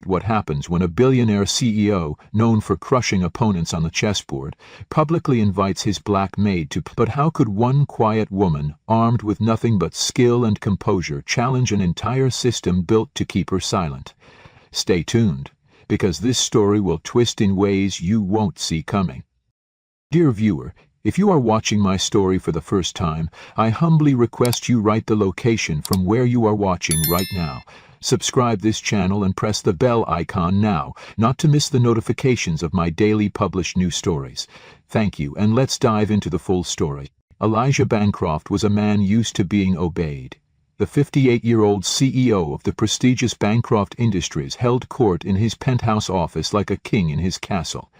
what happens when a billionaire CEO, known for crushing opponents on the chessboard, publicly invites his black maid to play. But how could one quiet woman, armed with nothing but skill and composure, challenge an entire system built to keep her silent? Stay tuned, because this story will twist in ways you won't see coming. Dear viewer, if you are watching my story for the first time, I humbly request you write the location from where you are watching right now. Subscribe this channel and press the bell icon now, not to miss the notifications of my daily published new stories. Thank you, and let's dive into the full story. Elijah Bancroft was a man used to being obeyed. The 58-year-old CEO of the prestigious Bancroft Industries held court in his penthouse office like a king in his castle,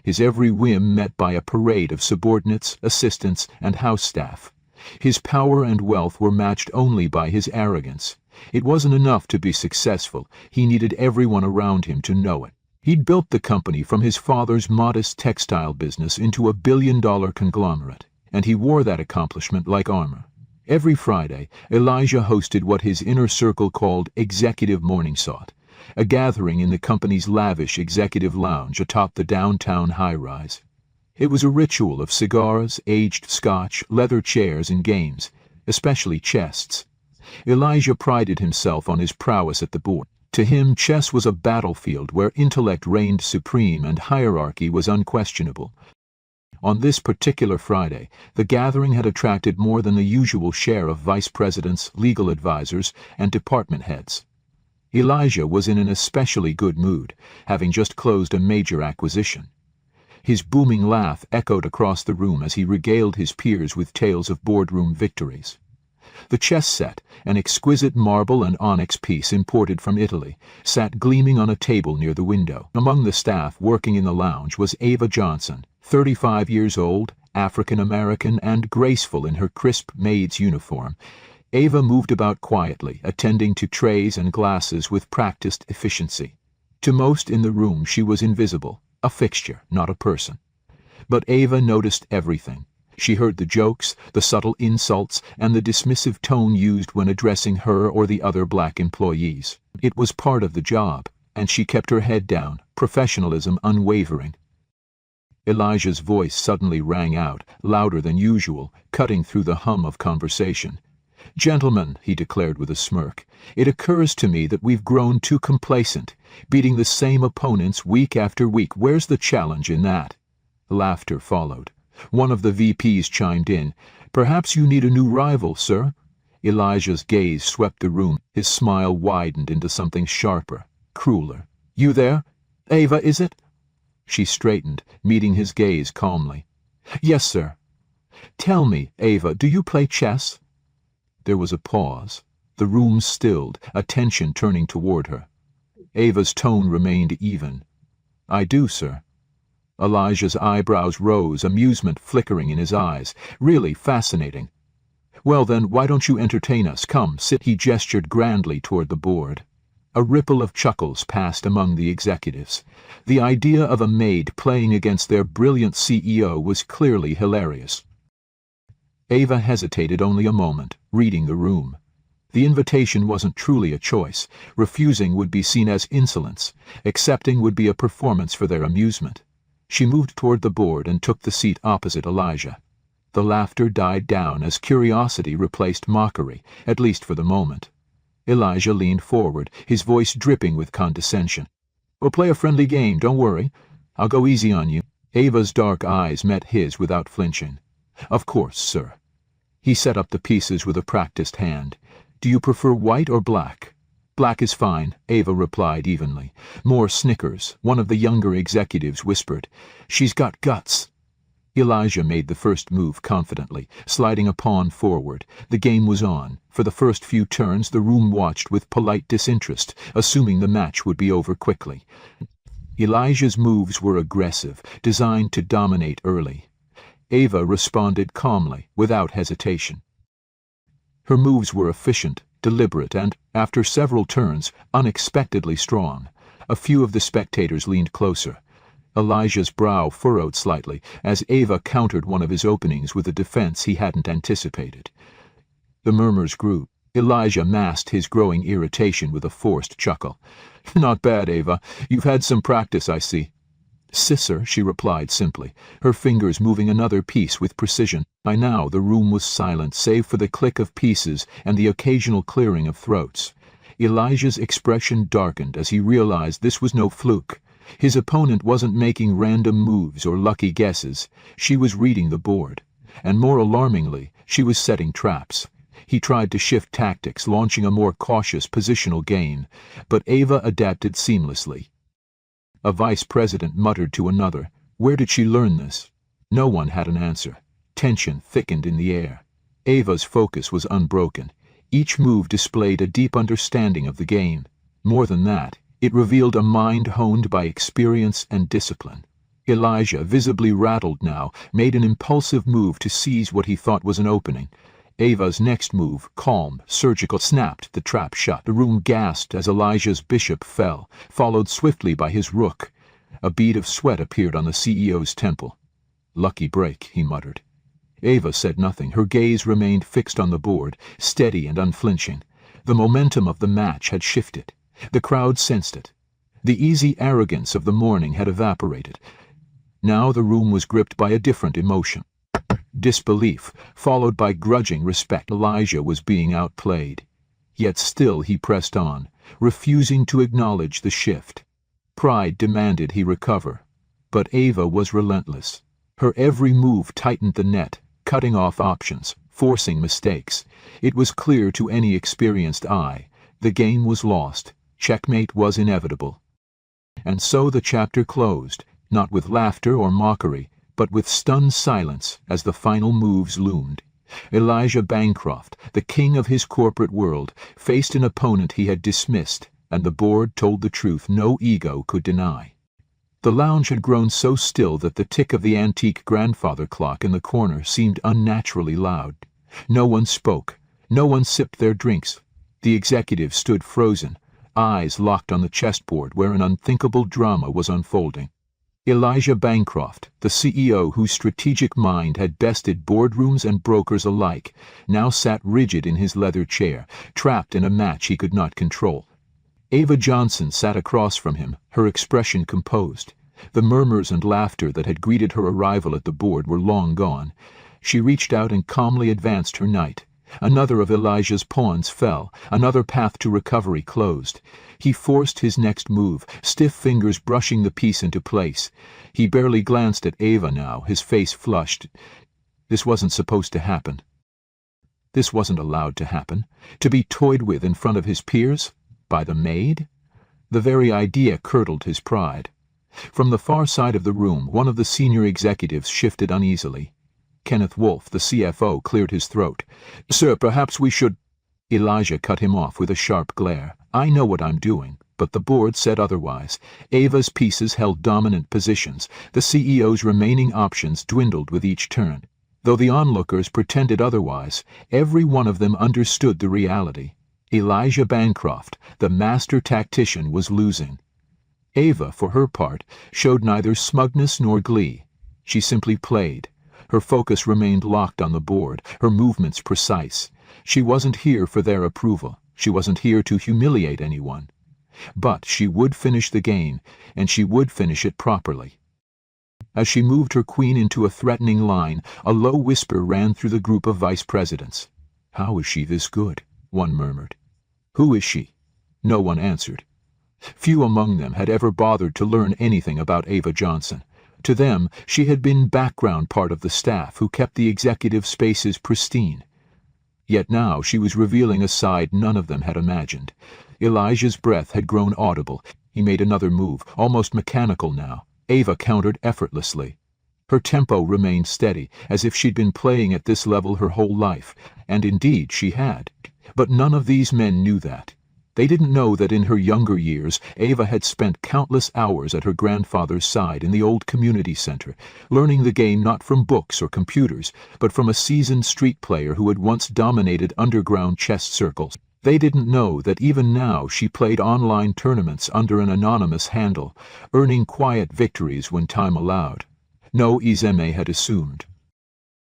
his every whim met by a parade of subordinates, assistants, and house staff. His power and wealth were matched only by his arrogance. It wasn't enough to be successful, he needed everyone around him to know it. He'd built the company from his father's modest textile business into a billion-dollar conglomerate, and he wore that accomplishment like armor. Every Friday, Elijah hosted what his inner circle called Executive Morning Sought, a gathering in the company's lavish executive lounge atop the downtown high-rise. It was a ritual of cigars, aged scotch, leather chairs, and games, especially chess. Elijah prided himself on his prowess at the board. To him, chess was a battlefield where intellect reigned supreme and hierarchy was unquestionable. On this particular Friday, the gathering had attracted more than the usual share of vice presidents, legal advisors, and department heads. Elijah was in an especially good mood, having just closed a major acquisition. His booming laugh echoed across the room as he regaled his peers with tales of boardroom victories. The chess set, an exquisite marble and onyx piece imported from Italy, sat gleaming on a table near the window. Among the staff working in the lounge was Ava Johnson, 35 years old, African-American, and graceful in her crisp maid's uniform. Ava moved about quietly, attending to trays and glasses with practiced efficiency. To most in the room she was invisible, a fixture, not a person. But Ava noticed everything. She heard the jokes, the subtle insults, and the dismissive tone used when addressing her or the other black employees. It was part of the job, and she kept her head down, professionalism unwavering. Elijah's voice suddenly rang out, louder than usual, cutting through the hum of conversation. "Gentlemen," he declared with a smirk, "it occurs to me that we've grown too complacent, beating the same opponents week after week. Where's the challenge in that?" Laughter followed. One of the VPs chimed in. "Perhaps you need a new rival, sir." Elijah's gaze swept the room. His smile widened into something sharper, crueler. "You there? Ava, is it?" She straightened, meeting his gaze calmly. "Yes, sir." "Tell me, Ava, do you play chess?" There was a pause. The room stilled, attention turning toward her. Ava's tone remained even. "I do, sir." Elijah's eyebrows rose, amusement flickering in his eyes. "Really fascinating. Well then, why don't you entertain us? Come, sit." He gestured grandly toward the board. A ripple of chuckles passed among the executives. The idea of a maid playing against their brilliant CEO was clearly hilarious. Ava hesitated only a moment, reading the room. The invitation wasn't truly a choice. Refusing would be seen as insolence. Accepting would be a performance for their amusement. She moved toward the board and took the seat opposite Elijah. The laughter died down as curiosity replaced mockery, at least for the moment. Elijah leaned forward, his voice dripping with condescension. "We'll play a friendly game, don't worry. I'll go easy on you." Ava's dark eyes met his without flinching. "Of course, sir." He set up the pieces with a practiced hand. "Do you prefer white or black?" "Black is fine," Ava replied evenly. More snickers. One of the younger executives whispered, "She's got guts." Elijah made the first move confidently, sliding a pawn forward. The game was on. For the first few turns the room watched with polite disinterest, assuming the match would be over quickly. Elijah's moves were aggressive, designed to dominate early. Ava responded calmly, without hesitation. Her moves were efficient, deliberate, and, after several turns, unexpectedly strong. A few of the spectators leaned closer. Elijah's brow furrowed slightly as Ava countered one of his openings with a defense he hadn't anticipated. The murmurs grew. Elijah masked his growing irritation with a forced chuckle. "Not bad, Ava. You've had some practice, I see." "Sisser," she replied simply, her fingers moving another piece with precision. By now the room was silent, save for the click of pieces and the occasional clearing of throats. Elijah's expression darkened as he realized this was no fluke. His opponent wasn't making random moves or lucky guesses. She was reading the board. And more alarmingly, she was setting traps. He tried to shift tactics, launching a more cautious positional game, but Ava adapted seamlessly. A vice president muttered to another, "Where did she learn this?" No one had an answer. Tension thickened in the air. Ava's focus was unbroken. Each move displayed a deep understanding of the game. More than that, it revealed a mind honed by experience and discipline. Elijah, visibly rattled now, made an impulsive move to seize what he thought was an opening. Ava's next move, calm, surgical, snapped the trap shut. The room gasped as Elijah's bishop fell, followed swiftly by his rook. A bead of sweat appeared on the CEO's temple. "Lucky break," he muttered. Ava said nothing. Her gaze remained fixed on the board, steady and unflinching. The momentum of the match had shifted. The crowd sensed it. The easy arrogance of the morning had evaporated. Now the room was gripped by a different emotion. Disbelief, followed by grudging respect. Elijah was being outplayed. Yet still he pressed on, refusing to acknowledge the shift. Pride demanded he recover, but Ava was relentless. Her every move tightened the net, cutting off options, forcing mistakes. It was clear to any experienced eye. The game was lost. Checkmate was inevitable. And so the chapter closed, not with laughter or mockery, but with stunned silence as the final moves loomed. Elijah Bancroft, the king of his corporate world, faced an opponent he had dismissed, and the board told the truth no ego could deny. The lounge had grown so still that the tick of the antique grandfather clock in the corner seemed unnaturally loud. No one spoke. No one sipped their drinks. The executives stood frozen, eyes locked on the chessboard where an unthinkable drama was unfolding. Elijah Bancroft, the CEO whose strategic mind had bested boardrooms and brokers alike, now sat rigid in his leather chair, trapped in a match he could not control. Ava Johnson sat across from him, her expression composed. The murmurs and laughter that had greeted her arrival at the board were long gone. She reached out and calmly advanced her knight. Another of Elijah's pawns fell, another path to recovery closed. He forced his next move, stiff fingers brushing the piece into place. He barely glanced at Ava now, his face flushed. This wasn't supposed to happen. This wasn't allowed to happen. To be toyed with in front of his peers? By the maid? The very idea curdled his pride. From the far side of the room, one of the senior executives shifted uneasily. Kenneth Wolfe, the CFO, cleared his throat. "Sir, perhaps we should—" Elijah cut him off with a sharp glare. "I know what I'm doing, but the board said otherwise. Ava's pieces held dominant positions. The CEO's remaining options dwindled with each turn. Though the onlookers pretended otherwise, every one of them understood the reality. Elijah Bancroft, the master tactician, was losing. Ava, for her part, showed neither smugness nor glee. She simply played. Her focus remained locked on the board, her movements precise. She wasn't here for their approval. She wasn't here to humiliate anyone. But she would finish the game, and she would finish it properly. As she moved her queen into a threatening line, a low whisper ran through the group of vice presidents. "How is she this good?" one murmured. "Who is she?" No one answered. Few among them had ever bothered to learn anything about Ava Johnson. To them, she had been background part of the staff who kept the executive spaces pristine. Yet now she was revealing a side none of them had imagined. Elijah's breath had grown audible. He made another move, almost mechanical now. Ava countered effortlessly. Her tempo remained steady, as if she'd been playing at this level her whole life, and indeed she had. But none of these men knew that. They didn't know that in her younger years, Ava had spent countless hours at her grandfather's side in the old community center, learning the game not from books or computers, but from a seasoned street player who had once dominated underground chess circles. They didn't know that even now she played online tournaments under an anonymous handle, earning quiet victories when time allowed. No Izeme had assumed.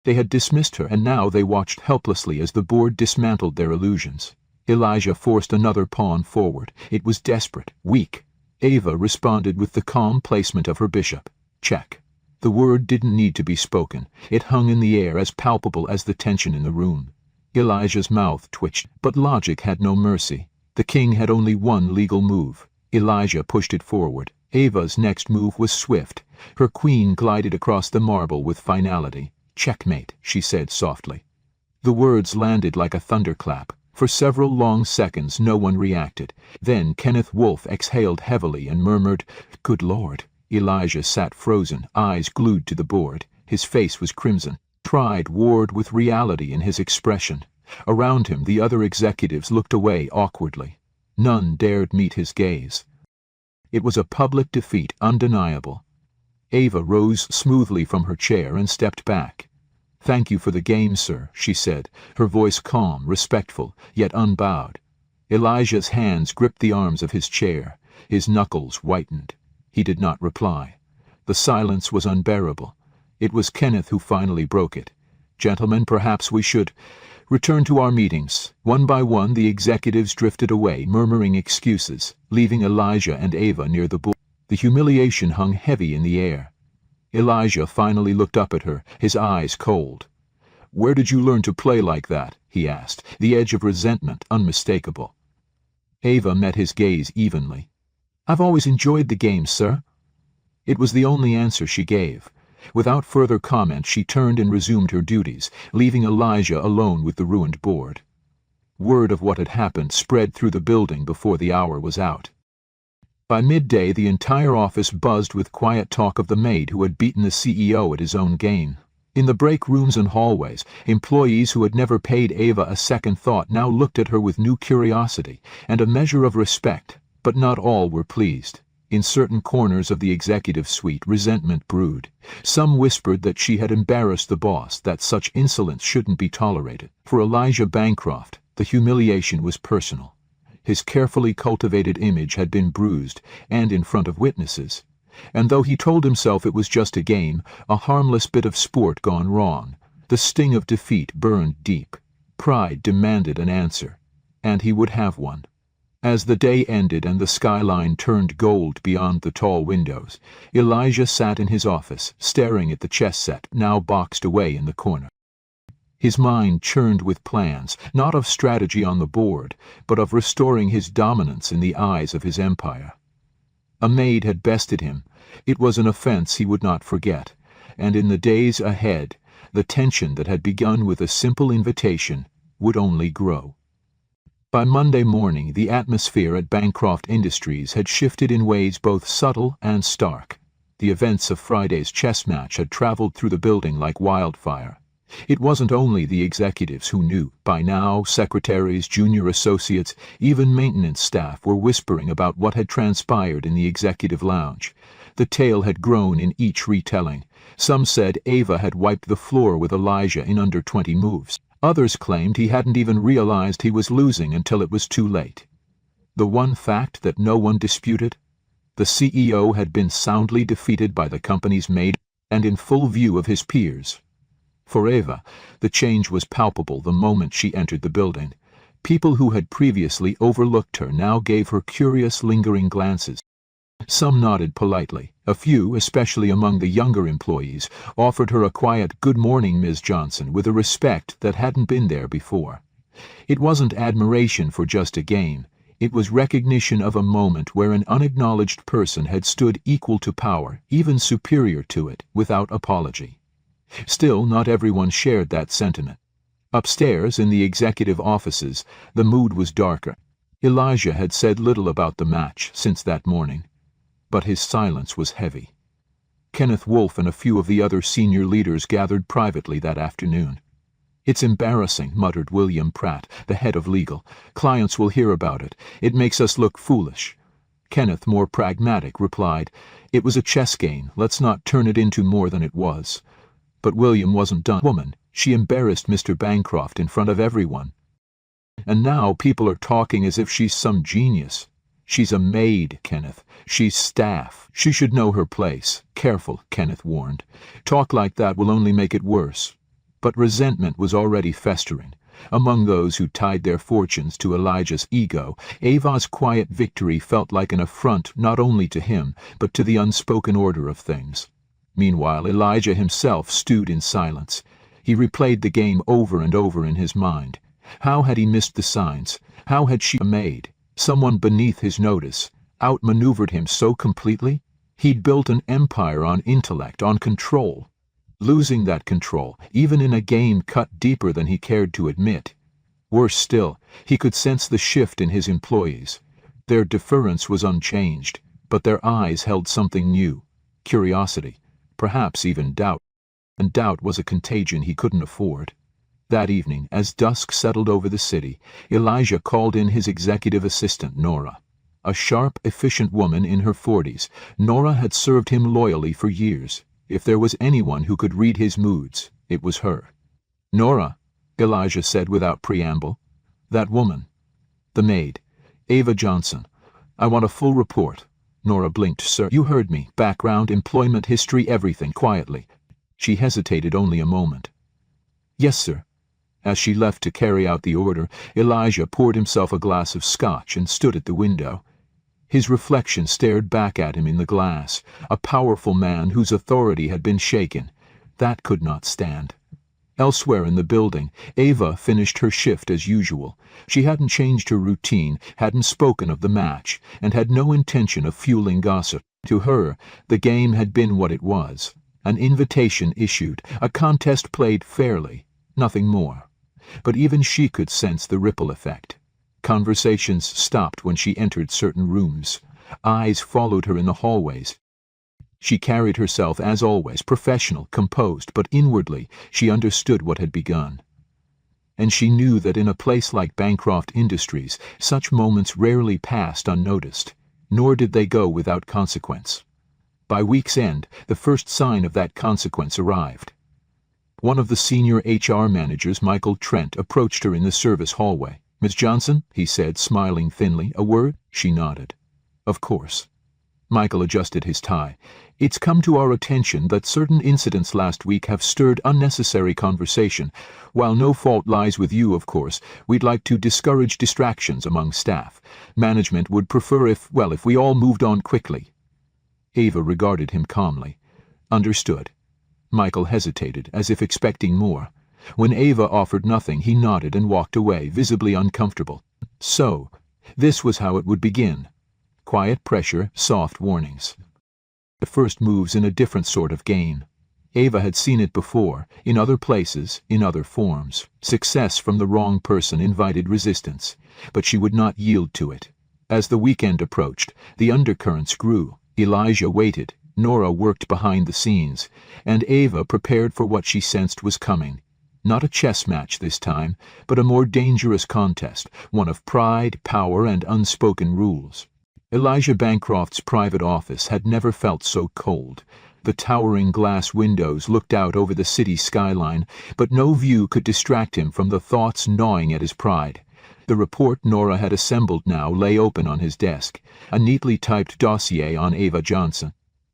They had dismissed her, and now they watched helplessly as the board dismantled their illusions. Elijah forced another pawn forward. It was desperate, weak. Ava responded with the calm placement of her bishop. Check. The word didn't need to be spoken. It hung in the air, as palpable as the tension in the room. Elijah's mouth twitched, but logic had no mercy. The king had only one legal move. Elijah pushed it forward. Ava's next move was swift. Her queen glided across the marble with finality. "Checkmate," she said softly. The words landed like a thunderclap. For several long seconds no one reacted. Then Kenneth Wolfe exhaled heavily and murmured, "Good Lord." Elijah sat frozen, eyes glued to the board. His face was crimson. Pride warred with reality in his expression. Around him the other executives looked away awkwardly. None dared meet his gaze. It was a public defeat, undeniable. Ava rose smoothly from her chair and stepped back. "Thank you for the game, sir," she said, her voice calm, respectful, yet unbowed. Elijah's hands gripped the arms of his chair. His knuckles whitened. He did not reply. The silence was unbearable. It was Kenneth who finally broke it. "Gentlemen, perhaps we should return to our meetings." One by one the executives drifted away, murmuring excuses, leaving Elijah and Ava near the board. The humiliation hung heavy in the air. Elijah finally looked up at her, his eyes cold. "Where did you learn to play like that?" he asked, the edge of resentment unmistakable. Ava met his gaze evenly. "I've always enjoyed the game, sir." It was the only answer she gave. Without further comment she turned and resumed her duties, leaving Elijah alone with the ruined board. Word of what had happened spread through the building before the hour was out. By midday the entire office buzzed with quiet talk of the maid who had beaten the CEO at his own game. In the break rooms and hallways, employees who had never paid Ava a second thought now looked at her with new curiosity and a measure of respect, but not all were pleased. In certain corners of the executive suite resentment brewed. Some whispered that she had embarrassed the boss, that such insolence shouldn't be tolerated. For Elijah Bancroft, the humiliation was personal. His carefully cultivated image had been bruised, and in front of witnesses. And though he told himself it was just a game, a harmless bit of sport gone wrong, the sting of defeat burned deep. Pride demanded an answer, and he would have one. As the day ended and the skyline turned gold beyond the tall windows, Elijah sat in his office, staring at the chess set now boxed away in the corner. His mind churned with plans, not of strategy on the board, but of restoring his dominance in the eyes of his empire. A maid had bested him. It was an offense he would not forget, and in the days ahead, the tension that had begun with a simple invitation would only grow. By Monday morning, the atmosphere at Bancroft Industries had shifted in ways both subtle and stark. The events of Friday's chess match had traveled through the building like wildfire. It wasn't only the executives who knew. By now, secretaries, junior associates, even maintenance staff were whispering about what had transpired in the executive lounge. The tale had grown in each retelling. Some said Ava had wiped the floor with Elijah in under 20 moves. Others claimed he hadn't even realized he was losing until it was too late. The one fact that no one disputed? The CEO had been soundly defeated by the company's maid and in full view of his peers. For Ava, the change was palpable the moment she entered the building. People who had previously overlooked her now gave her curious, lingering glances. Some nodded politely. A few, especially among the younger employees, offered her a quiet "Good morning, Ms. Johnson," with a respect that hadn't been there before. It wasn't admiration for just a game. It was recognition of a moment where an unacknowledged person had stood equal to power, even superior to it, without apology. Still, not everyone shared that sentiment. Upstairs, in the executive offices, the mood was darker. Elijah had said little about the match since that morning, but his silence was heavy. Kenneth Wolfe and a few of the other senior leaders gathered privately that afternoon. "It's embarrassing," muttered William Pratt, the head of legal. "Clients will hear about it. It makes us look foolish." Kenneth, more pragmatic, replied, "It was a chess game. Let's not turn it into more than it was." But William wasn't done. "Woman, she embarrassed Mr. Bancroft in front of everyone. And now people are talking as if she's some genius. She's a maid, Kenneth. She's staff. She should know her place." "Careful," Kenneth warned. "Talk like that will only make it worse." But resentment was already festering. Among those who tied their fortunes to Elijah's ego, Ava's quiet victory felt like an affront not only to him, but to the unspoken order of things. Meanwhile, Elijah himself stewed in silence. He replayed the game over and over in his mind. How had he missed the signs? How had she, Maid, someone beneath his notice, outmaneuvered him so completely? He'd built an empire on intellect, on control. Losing that control, even in a game cut deeper than he cared to admit. Worse still, he could sense the shift in his employees. Their deference was unchanged, but their eyes held something new. Curiosity, perhaps even doubt. And doubt was a contagion he couldn't afford. That evening, as dusk settled over the city, Elijah called in his executive assistant, Nora. A sharp, efficient woman in her 40s, Nora had served him loyally for years. If there was anyone who could read his moods, it was her. "Nora," Elijah said without preamble. "That woman. The maid. Ava Johnson. I want a full report." Nora blinked. "Sir, you heard me. Background, employment history, everything," quietly. She hesitated only a moment. "Yes, sir." As she left to carry out the order, Elijah poured himself a glass of scotch and stood at the window. His reflection stared back at him in the glass, a powerful man whose authority had been shaken. That could not stand. Elsewhere in the building, Ava finished her shift as usual. She hadn't changed her routine, hadn't spoken of the match, and had no intention of fueling gossip. To her, the game had been what it was. An invitation issued, a contest played fairly, nothing more. But even she could sense the ripple effect. Conversations stopped when she entered certain rooms. Eyes followed her in the hallways. She carried herself, as always, professional, composed, but inwardly she understood what had begun. And she knew that in a place like Bancroft Industries, such moments rarely passed unnoticed, nor did they go without consequence. By week's end, the first sign of that consequence arrived. One of the senior HR managers, Michael Trent, approached her in the service hallway. "Miss Johnson," he said, smiling thinly. "A word?" She nodded. "Of course." Michael adjusted his tie. "It's come to our attention that certain incidents last week have stirred unnecessary conversation. While no fault lies with you, of course, we'd like to discourage distractions among staff. Management would prefer if we all moved on quickly." Ava regarded him calmly. "Understood." Michael hesitated, as if expecting more. When Ava offered nothing, he nodded and walked away, visibly uncomfortable. So, this was how it would begin. Quiet pressure, soft warnings. The first moves in a different sort of game. Ava had seen it before, in other places, in other forms. Success from the wrong person invited resistance, but she would not yield to it. As the weekend approached, the undercurrents grew. Elijah waited, Nora worked behind the scenes, and Ava prepared for what she sensed was coming. Not a chess match this time, but a more dangerous contest, one of pride, power, and unspoken rules. Elijah Bancroft's private office had never felt so cold. The towering glass windows looked out over the city skyline, but no view could distract him from the thoughts gnawing at his pride. The report Nora had assembled now lay open on his desk, a neatly typed dossier on Ava Johnson.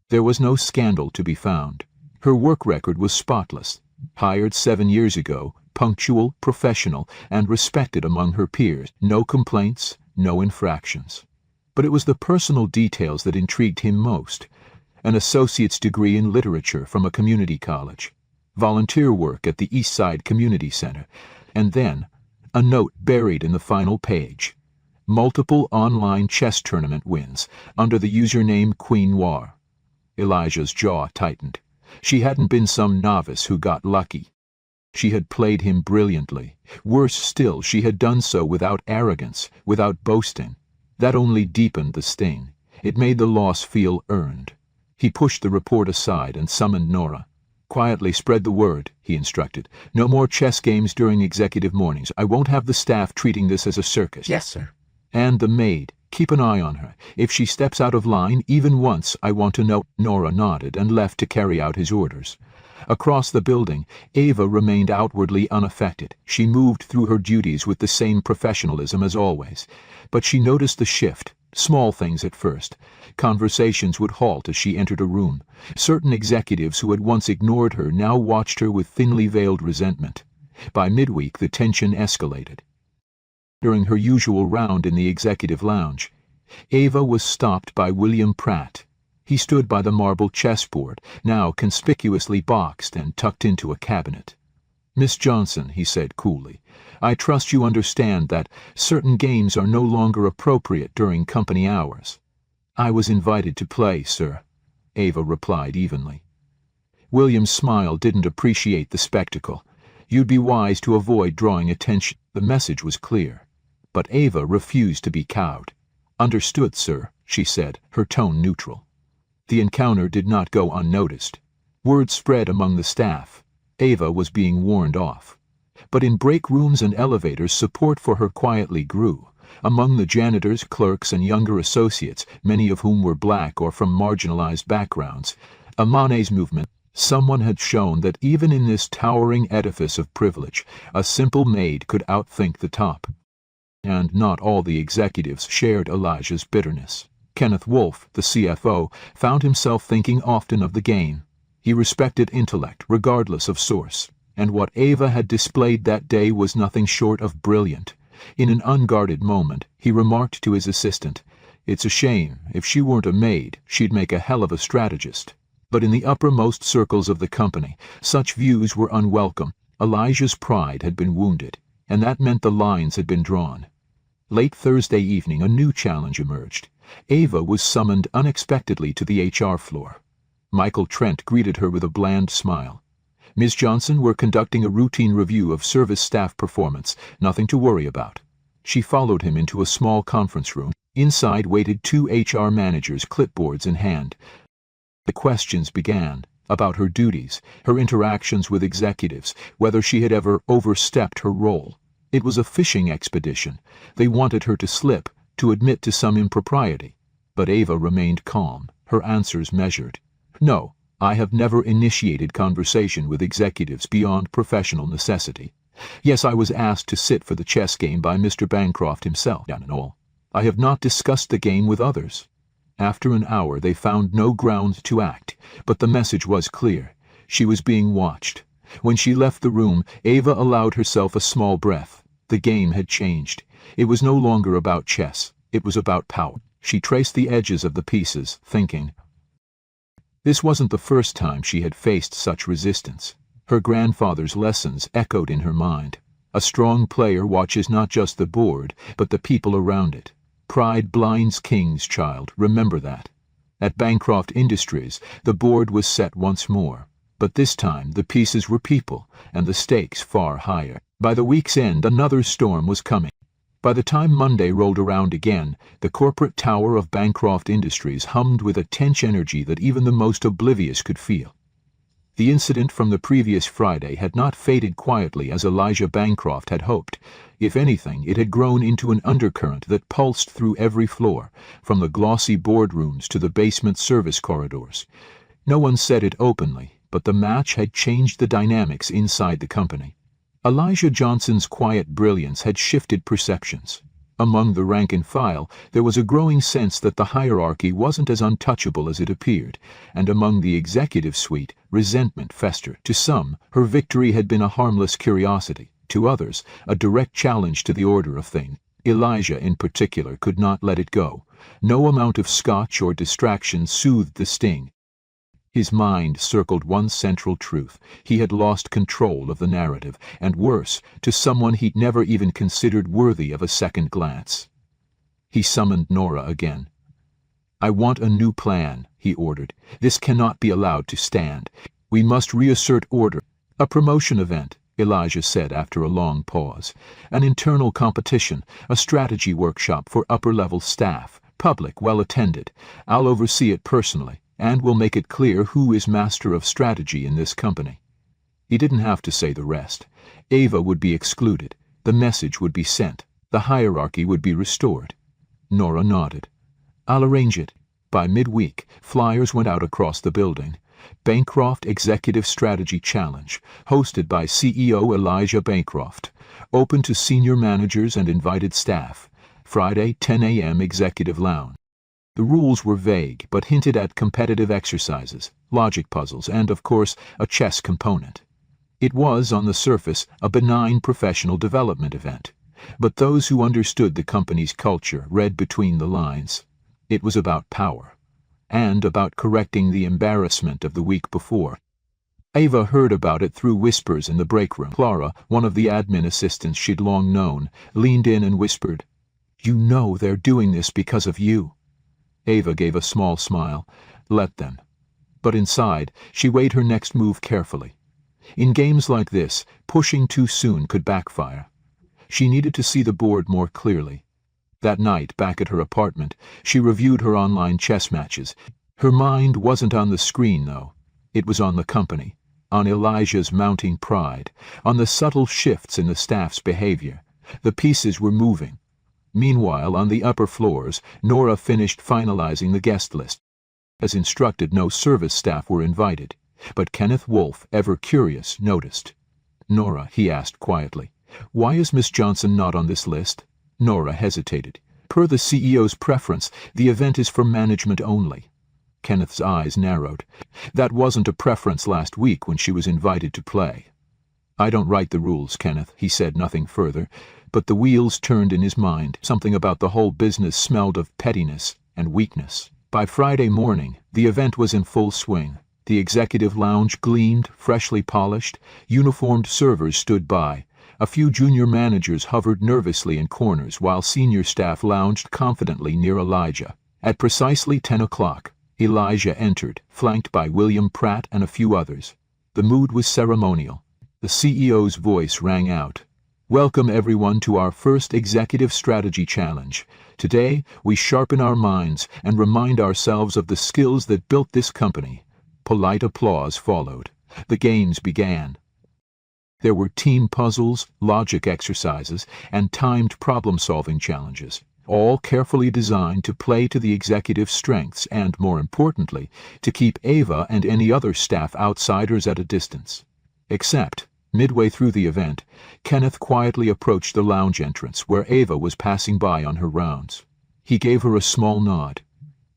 There was no scandal to be found. Her work record was spotless. Hired 7 years ago, punctual, professional, and respected among her peers. No complaints, no infractions. But it was the personal details that intrigued him most. An associate's degree in literature from a community college, volunteer work at the East Side Community Center, and then a note buried in the final page. Multiple online chess tournament wins under the username Queen Noir. Elijah's jaw tightened. She hadn't been some novice who got lucky. She had played him brilliantly. Worse still, she had done so without arrogance, without boasting. That only deepened the sting. It made the loss feel earned. He pushed the report aside and summoned Nora. "Quietly spread the word," he instructed. "No more chess games during executive mornings. I won't have the staff treating this as a circus." "Yes, sir." "And the maid. Keep an eye on her. If she steps out of line, even once, I want to know." Nora nodded and left to carry out his orders. Across the building, Ava remained outwardly unaffected. She moved through her duties with the same professionalism as always. But she noticed the shift. Small things at first. Conversations would halt as she entered a room. Certain executives who had once ignored her now watched her with thinly veiled resentment. By midweek, the tension escalated. During her usual round in the executive lounge, Ava was stopped by William Pratt. He stood by the marble chessboard, now conspicuously boxed and tucked into a cabinet. "Miss Johnson," he said coolly, "I trust you understand that certain games are no longer appropriate during company hours." "I was invited to play, sir," Ava replied evenly. William's smile didn't appreciate the spectacle. You'd be wise to avoid drawing attention. The message was clear. But Ava refused to be cowed. "Understood, sir," she said, her tone neutral. The encounter did not go unnoticed. Word spread among the staff. Ava was being warned off. But in break rooms and elevators, support for her quietly grew. Among the janitors, clerks, and younger associates, many of whom were black or from marginalized backgrounds, a Monet's movement, someone had shown that even in this towering edifice of privilege, a simple maid could outthink the top. And not all the executives shared Elijah's bitterness. Kenneth Wolfe, the CFO, found himself thinking often of the game. He respected intellect, regardless of source, and what Ava had displayed that day was nothing short of brilliant. In an unguarded moment, he remarked to his assistant, "It's a shame. If she weren't a maid, she'd make a hell of a strategist." But in the uppermost circles of the company, such views were unwelcome. Elijah's pride had been wounded, and that meant the lines had been drawn. Late Thursday evening, a new challenge emerged. Ava was summoned unexpectedly to the HR floor. Michael Trent greeted her with a bland smile. "Ms. Johnson, we're conducting a routine review of service staff performance. Nothing to worry about." She followed him into a small conference room. Inside waited two HR managers, clipboards in hand. The questions began, about her duties, her interactions with executives, whether she had ever overstepped her role. It was a fishing expedition. They wanted her to slip, to admit to some impropriety. But Ava remained calm, her answers measured. "No, I have never initiated conversation with executives beyond professional necessity. Yes, I was asked to sit for the chess game by Mr. Bancroft himself, and all. I have not discussed the game with others." After an hour, they found no ground to act, but the message was clear. She was being watched. When she left the room, Ava allowed herself a small breath. The game had changed. It was no longer about chess. It was about power. She traced the edges of the pieces, thinking. This wasn't the first time she had faced such resistance. Her grandfather's lessons echoed in her mind. A strong player watches not just the board, but the people around it. Pride blinds kings, child, remember that. At Bancroft Industries, the board was set once more. But this time the pieces were people, and the stakes far higher. By the week's end, another storm was coming. By the time Monday rolled around again, the corporate tower of Bancroft Industries hummed with a tense energy that even the most oblivious could feel. The incident from the previous Friday had not faded quietly as Elijah Bancroft had hoped. If anything, it had grown into an undercurrent that pulsed through every floor, from the glossy boardrooms to the basement service corridors. No one said it openly, but the match had changed the dynamics inside the company. Elijah Johnson's quiet brilliance had shifted perceptions. Among the rank and file, there was a growing sense that the hierarchy wasn't as untouchable as it appeared, and among the executive suite, resentment festered. To some, her victory had been a harmless curiosity. To others, a direct challenge to the order of things. Elijah, in particular, could not let it go. No amount of scotch or distraction soothed the sting. His mind circled one central truth. He had lost control of the narrative, and worse, to someone he'd never even considered worthy of a second glance. He summoned Nora again. "I want a new plan," he ordered. "This cannot be allowed to stand. We must reassert order." "A promotion event," Elijah said after a long pause. "An internal competition, a strategy workshop for upper-level staff, public, well-attended. I'll oversee it personally, and will make it clear who is master of strategy in this company." He didn't have to say the rest. Ava would be excluded. The message would be sent. The hierarchy would be restored. Nora nodded. "I'll arrange it." By midweek, flyers went out across the building. Bancroft Executive Strategy Challenge, hosted by CEO Elijah Bancroft. Open to senior managers and invited staff. Friday, 10 a.m. Executive Lounge. The rules were vague, but hinted at competitive exercises, logic puzzles, and, of course, a chess component. It was, on the surface, a benign professional development event, but those who understood the company's culture read between the lines. It was about power, and about correcting the embarrassment of the week before. Ava heard about it through whispers in the break room. Clara, one of the admin assistants she'd long known, leaned in and whispered, "You know they're doing this because of you." Ava gave a small smile. Let them. But inside, she weighed her next move carefully. In games like this, pushing too soon could backfire. She needed to see the board more clearly. That night, back at her apartment, she reviewed her online chess matches. Her mind wasn't on the screen, though. It was on the company, on Elijah's mounting pride, on the subtle shifts in the staff's behavior. The pieces were moving. Meanwhile, on the upper floors, Nora finished finalizing the guest list. As instructed, no service staff were invited, but Kenneth Wolfe, ever curious, noticed. "Nora," he asked quietly, "why is Miss Johnson not on this list?" Nora hesitated. "Per the CEO's preference, the event is for management only." Kenneth's eyes narrowed. "That wasn't a preference last week when she was invited to play." "I don't write the rules, Kenneth," he said nothing further, but the wheels turned in his mind. Something about the whole business smelled of pettiness and weakness. By Friday morning, the event was in full swing. The executive lounge gleamed, freshly polished. Uniformed servers stood by. A few junior managers hovered nervously in corners while senior staff lounged confidently near Elijah. At precisely 10 o'clock, Elijah entered, flanked by William Pratt and a few others. The mood was ceremonial. The CEO's voice rang out. "Welcome everyone to our first Executive Strategy Challenge. Today, we sharpen our minds and remind ourselves of the skills that built this company." Polite applause followed. The games began. There were team puzzles, logic exercises, and timed problem-solving challenges, all carefully designed to play to the executive's strengths and, more importantly, to keep Ava and any other staff outsiders at a distance. Except, midway through the event, Kenneth quietly approached the lounge entrance where Ava was passing by on her rounds. He gave her a small nod.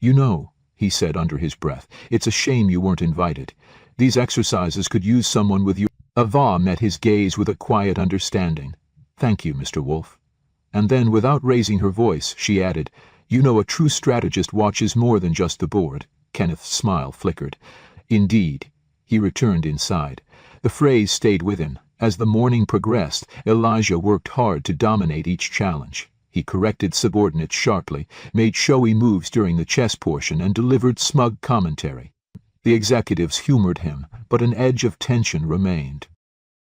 "You know," he said under his breath, "it's a shame you weren't invited. These exercises could use someone with you." Ava met his gaze with a quiet understanding. "Thank you, Mr. Wolfe." And then, without raising her voice, she added, "You know, a true strategist watches more than just the board." Kenneth's smile flickered. "Indeed." He returned inside. The phrase stayed with him. As the morning progressed, Elijah worked hard to dominate each challenge. He corrected subordinates sharply, made showy moves during the chess portion, and delivered smug commentary. The executives humored him, but an edge of tension remained.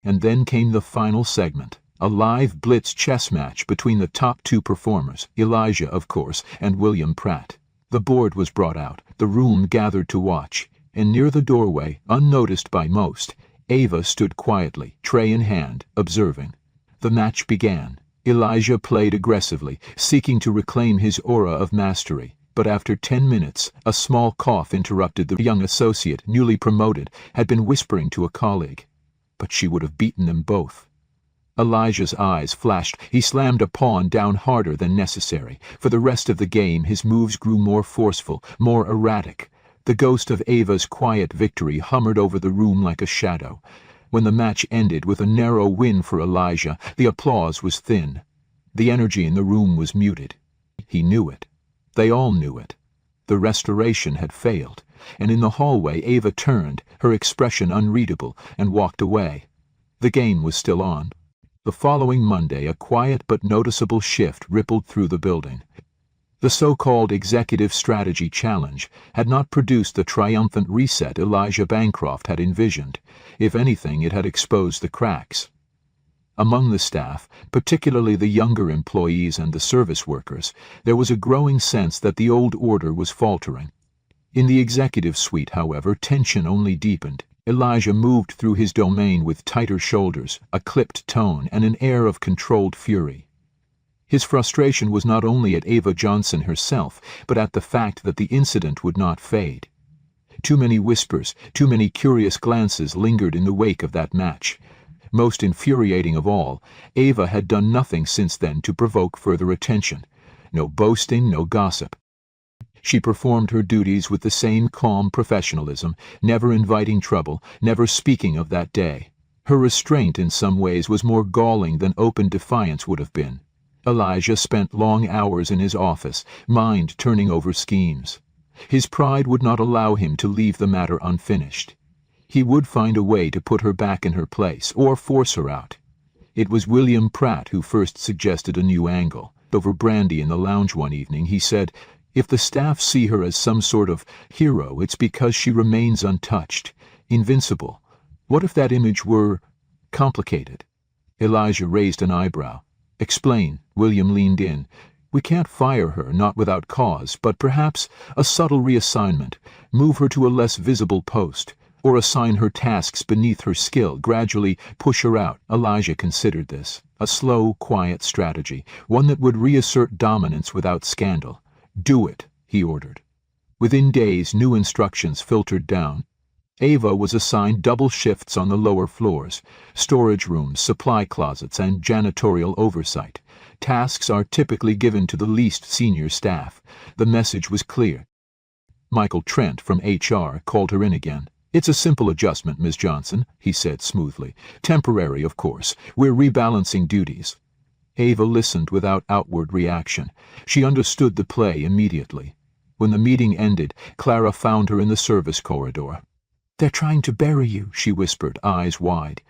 And then came the final segment, a live blitz chess match between the top two performers, Elijah, of course, and William Pratt. The board was brought out, the room gathered to watch, and near the doorway, unnoticed by most, Ava stood quietly, tray in hand, observing. The match began. Elijah played aggressively, seeking to reclaim his aura of mastery. But after 10 minutes, a small cough interrupted. The young associate, newly promoted, had been whispering to a colleague. But she would have beaten them both. Elijah's eyes flashed. He slammed a pawn down harder than necessary. For the rest of the game, his moves grew more forceful, more erratic. The ghost of Ava's quiet victory hummed over the room like a shadow. When the match ended with a narrow win for Elijah, the applause was thin. The energy in the room was muted. He knew it. They all knew it. The restoration had failed, and in the hallway Ava turned, her expression unreadable, and walked away. The game was still on. The following Monday, a quiet but noticeable shift rippled through the building. The so-called Executive Strategy Challenge had not produced the triumphant reset Elijah Bancroft had envisioned. If anything, it had exposed the cracks. Among the staff, particularly the younger employees and the service workers, there was a growing sense that the old order was faltering. In the executive suite, however, tension only deepened. Elijah moved through his domain with tighter shoulders, a clipped tone, and an air of controlled fury. His frustration was not only at Ava Johnson herself, but at the fact that the incident would not fade. Too many whispers, too many curious glances lingered in the wake of that match. Most infuriating of all, Ava had done nothing since then to provoke further attention. No boasting, no gossip. She performed her duties with the same calm professionalism, never inviting trouble, never speaking of that day. Her restraint in some ways was more galling than open defiance would have been. Elijah spent long hours in his office, mind turning over schemes. His pride would not allow him to leave the matter unfinished. He would find a way to put her back in her place, or force her out. It was William Pratt who first suggested a new angle. Over brandy in the lounge one evening, he said, "If the staff see her as some sort of hero, it's because she remains untouched, invincible. What if that image were complicated?" Elijah raised an eyebrow. "Explain." William leaned in. "We can't fire her, not without cause, but perhaps a subtle reassignment, move her to a less visible post, or assign her tasks beneath her skill, gradually push her out." Elijah considered this. A slow, quiet strategy, one that would reassert dominance without scandal. "Do it," he ordered. Within days, new instructions filtered down. Ava was assigned double shifts on the lower floors, storage rooms, supply closets, and janitorial oversight. Tasks are typically given to the least senior staff. The message was clear. Michael Trent from HR called her in again. "It's a simple adjustment, Ms. Johnson," he said smoothly. "Temporary, of course. We're rebalancing duties." Ava listened without outward reaction. She understood the play immediately. When the meeting ended, Clara found her in the service corridor. "They're trying to bury you," she whispered, eyes wide.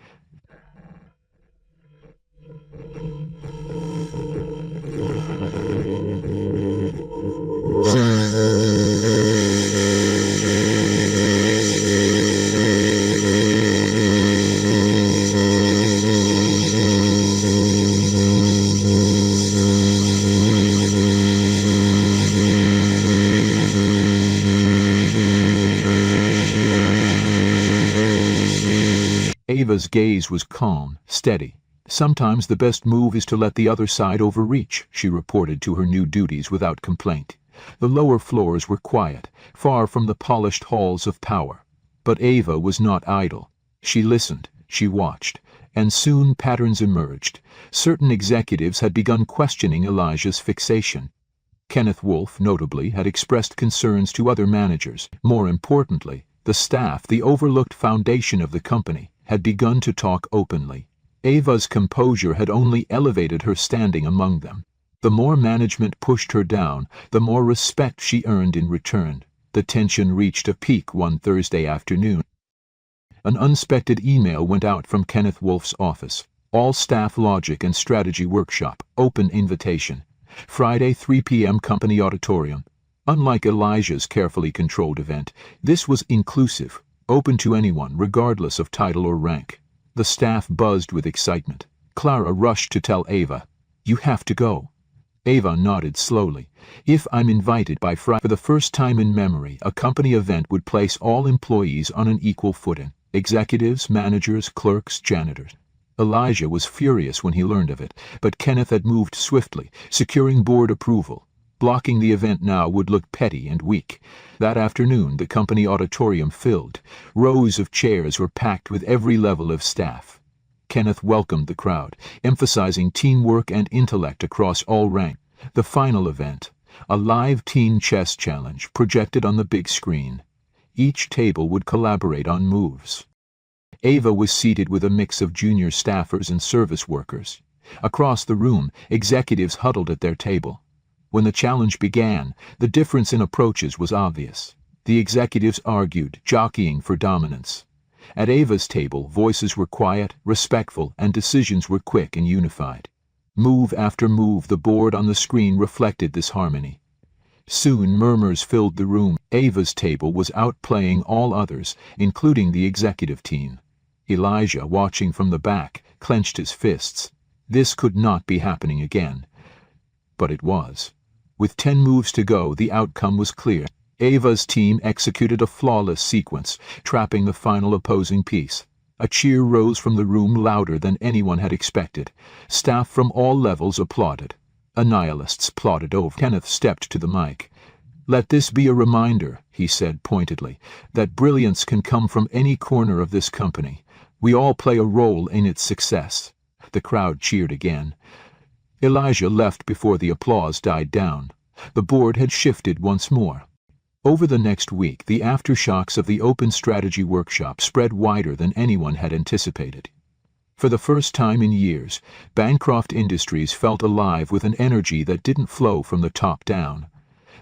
Ava's gaze was calm, steady. "Sometimes the best move is to let the other side overreach," she reported to her new duties without complaint. The lower floors were quiet, far from the polished halls of power. But Ava was not idle. She listened, she watched, and soon patterns emerged. Certain executives had begun questioning Elijah's fixation. Kenneth Wolfe, notably, had expressed concerns to other managers. More importantly, the staff, the overlooked foundation of the company, had begun to talk openly. Ava's composure had only elevated her standing among them. The more management pushed her down, the more respect she earned in return. The tension reached a peak one Thursday afternoon. An unexpected email went out from Kenneth Wolfe's office. "All staff logic and strategy workshop. Open invitation. Friday, 3 p.m. company auditorium." Unlike Elijah's carefully controlled event, this was inclusive, open to anyone, regardless of title or rank. The staff buzzed with excitement. Clara rushed to tell Ava, "You have to go." Ava nodded slowly. "If I'm invited by Friday," for the first time in memory, a company event would place all employees on an equal footing. Executives, managers, clerks, janitors. Elijah was furious when he learned of it, but Kenneth had moved swiftly, securing board approval. Blocking the event now would look petty and weak. That afternoon, the company auditorium filled. Rows of chairs were packed with every level of staff. Kenneth welcomed the crowd, emphasizing teamwork and intellect across all ranks. The final event, a live teen chess challenge projected on the big screen. Each table would collaborate on moves. Ava was seated with a mix of junior staffers and service workers. Across the room, executives huddled at their table. When the challenge began, the difference in approaches was obvious. The executives argued, jockeying for dominance. At Ava's table, voices were quiet, respectful, and decisions were quick and unified. Move after move, the board on the screen reflected this harmony. Soon murmurs filled the room. Ava's table was outplaying all others, including the executive team. Elijah, watching from the back, clenched his fists. This could not be happening again. But it was. With 10 moves to go, the outcome was clear. Ava's team executed a flawless sequence, trapping the final opposing piece. A cheer rose from the room louder than anyone had expected. Staff from all levels applauded. Annihilists plodded over. Kenneth stepped to the mic. "Let this be a reminder," he said pointedly, "that brilliance can come from any corner of this company. We all play a role in its success." The crowd cheered again. Elijah left before the applause died down. The board had shifted once more. Over the next week, the aftershocks of the Open Strategy Workshop spread wider than anyone had anticipated. For the first time in years, Bancroft Industries felt alive with an energy that didn't flow from the top down.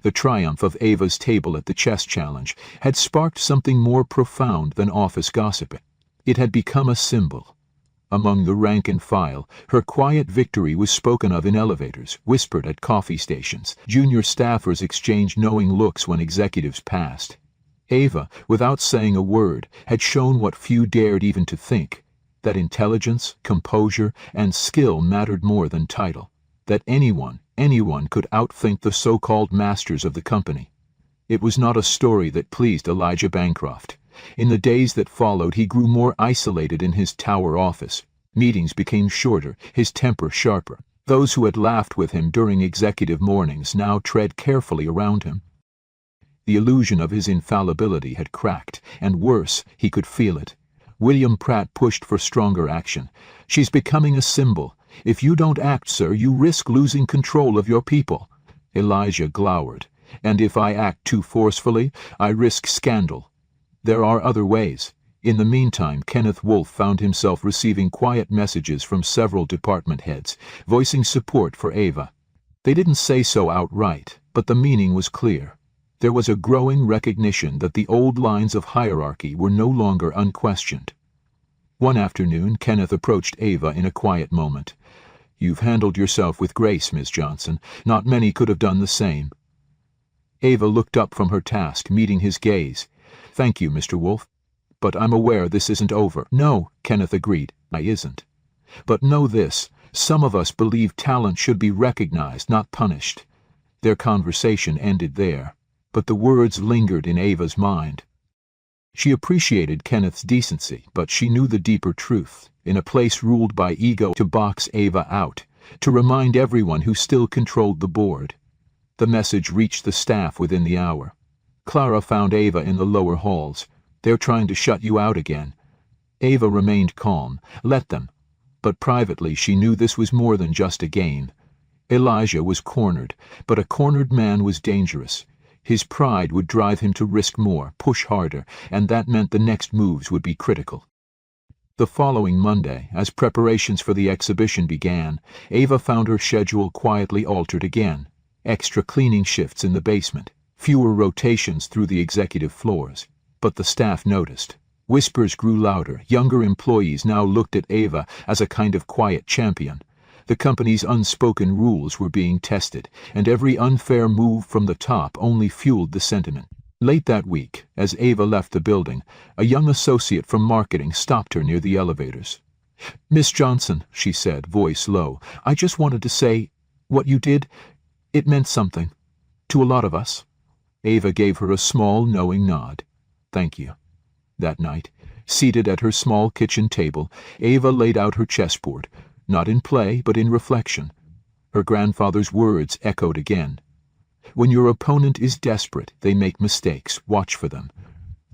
The triumph of Ava's table at the chess challenge had sparked something more profound than office gossiping. It had become a symbol. Among the rank and file, her quiet victory was spoken of in elevators, whispered at coffee stations. Junior staffers exchanged knowing looks when executives passed. Ava, without saying a word, had shown what few dared even to think, that intelligence, composure, and skill mattered more than title, that anyone could outthink the so-called masters of the company. It was not a story that pleased Elijah Bancroft. In the days that followed, he grew more isolated in his tower office. Meetings became shorter, his temper sharper. Those who had laughed with him during executive mornings now tread carefully around him. The illusion of his infallibility had cracked, and worse, he could feel it. William Pratt pushed for stronger action. "She's becoming a symbol. If you don't act, sir, you risk losing control of your people." Elijah glowered. "And if I act too forcefully, I risk scandal. There are other ways." In the meantime, Kenneth Wolfe found himself receiving quiet messages from several department heads, voicing support for Ava. They didn't say so outright, but the meaning was clear. There was a growing recognition that the old lines of hierarchy were no longer unquestioned. One afternoon, Kenneth approached Ava in a quiet moment. "You've handled yourself with grace, Miss Johnson. Not many could have done the same." Ava looked up from her task, meeting his gaze. "Thank you, Mr. Wolfe. But I'm aware this isn't over." "No," Kenneth agreed, "I isn't. But know this, some of us believe talent should be recognized, not punished." Their conversation ended there, but the words lingered in Ava's mind. She appreciated Kenneth's decency, but she knew the deeper truth, in a place ruled by ego, to box Ava out, to remind everyone who still controlled the board. The message reached the staff within the hour. Clara found Ava in the lower halls. "They're trying to shut you out again." Ava remained calm. Let them. But privately she knew this was more than just a game. Elijah was cornered, but a cornered man was dangerous. His pride would drive him to risk more, push harder, and that meant the next moves would be critical. The following Monday, as preparations for the exhibition began, Ava found her schedule quietly altered again. Extra cleaning shifts in the basement, fewer rotations through the executive floors. But the staff noticed. Whispers grew louder. Younger employees now looked at Ava as a kind of quiet champion. The company's unspoken rules were being tested, and every unfair move from the top only fueled the sentiment. Late that week, as Ava left the building, a young associate from marketing stopped her near the elevators. "Miss Johnson," she said, voice low, "I just wanted to say, what you did, it meant something. To a lot of us." Ava gave her a small, knowing nod. "Thank you." That night, seated at her small kitchen table, Ava laid out her chessboard, not in play but in reflection. Her grandfather's words echoed again. "When your opponent is desperate, they make mistakes. Watch for them."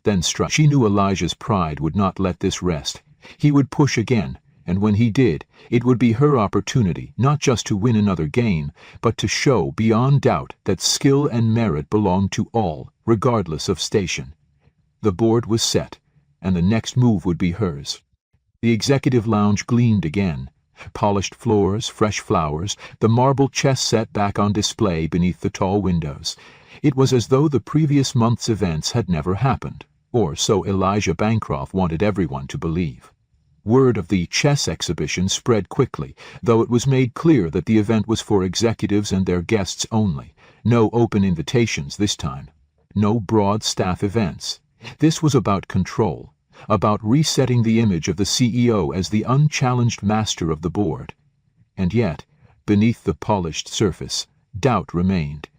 Then struck. She knew Elijah's pride would not let this rest. He would push again, and when he did, it would be her opportunity not just to win another game, but to show beyond doubt that skill and merit belonged to all, regardless of station. The board was set, and the next move would be hers. The executive lounge gleamed again. Polished floors, fresh flowers, the marble chess set back on display beneath the tall windows. It was as though the previous month's events had never happened, or so Elijah Bancroft wanted everyone to believe. Word of the chess exhibition spread quickly, though it was made clear that the event was for executives and their guests only. No open invitations this time. No broad staff events. This was about control, about resetting the image of the CEO as the unchallenged master of the board. And yet, beneath the polished surface, doubt remained.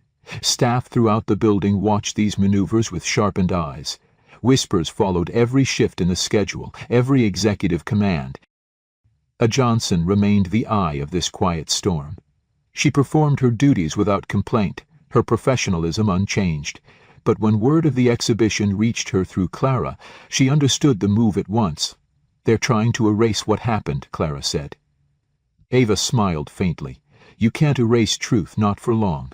Staff throughout the building watched these maneuvers with sharpened eyes. Whispers followed every shift in the schedule, every executive command. A Johnson remained the eye of this quiet storm. She performed her duties without complaint, her professionalism unchanged. But when word of the exhibition reached her through Clara, she understood the move at once. "They're trying to erase what happened," Clara said. Ava smiled faintly. "You can't erase truth, not for long."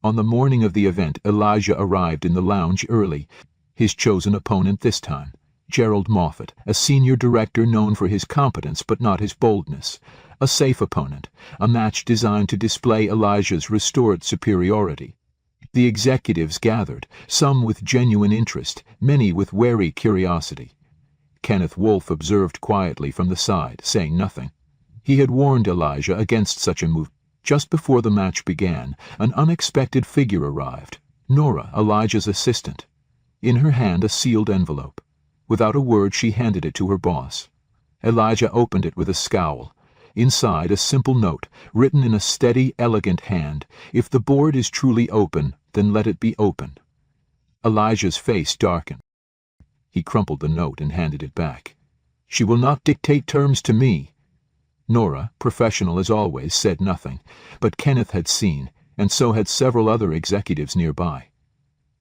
On the morning of the event, Elijah arrived in the lounge early, his chosen opponent this time. Gerald Moffat, a senior director known for his competence but not his boldness. A safe opponent, a match designed to display Elijah's restored superiority. The executives gathered, some with genuine interest, many with wary curiosity. Kenneth Wolfe observed quietly from the side, saying nothing. He had warned Elijah against such a move. Just before the match began, an unexpected figure arrived. Nora, Elijah's assistant. In her hand a sealed envelope. Without a word she handed it to her boss. Elijah opened it with a scowl. Inside, a simple note, written in a steady, elegant hand. If the board is truly open, then let it be open. Elijah's face darkened. He crumpled the note and handed it back. She will not dictate terms to me. Nora, professional as always, said nothing, but Kenneth had seen, and so had several other executives nearby.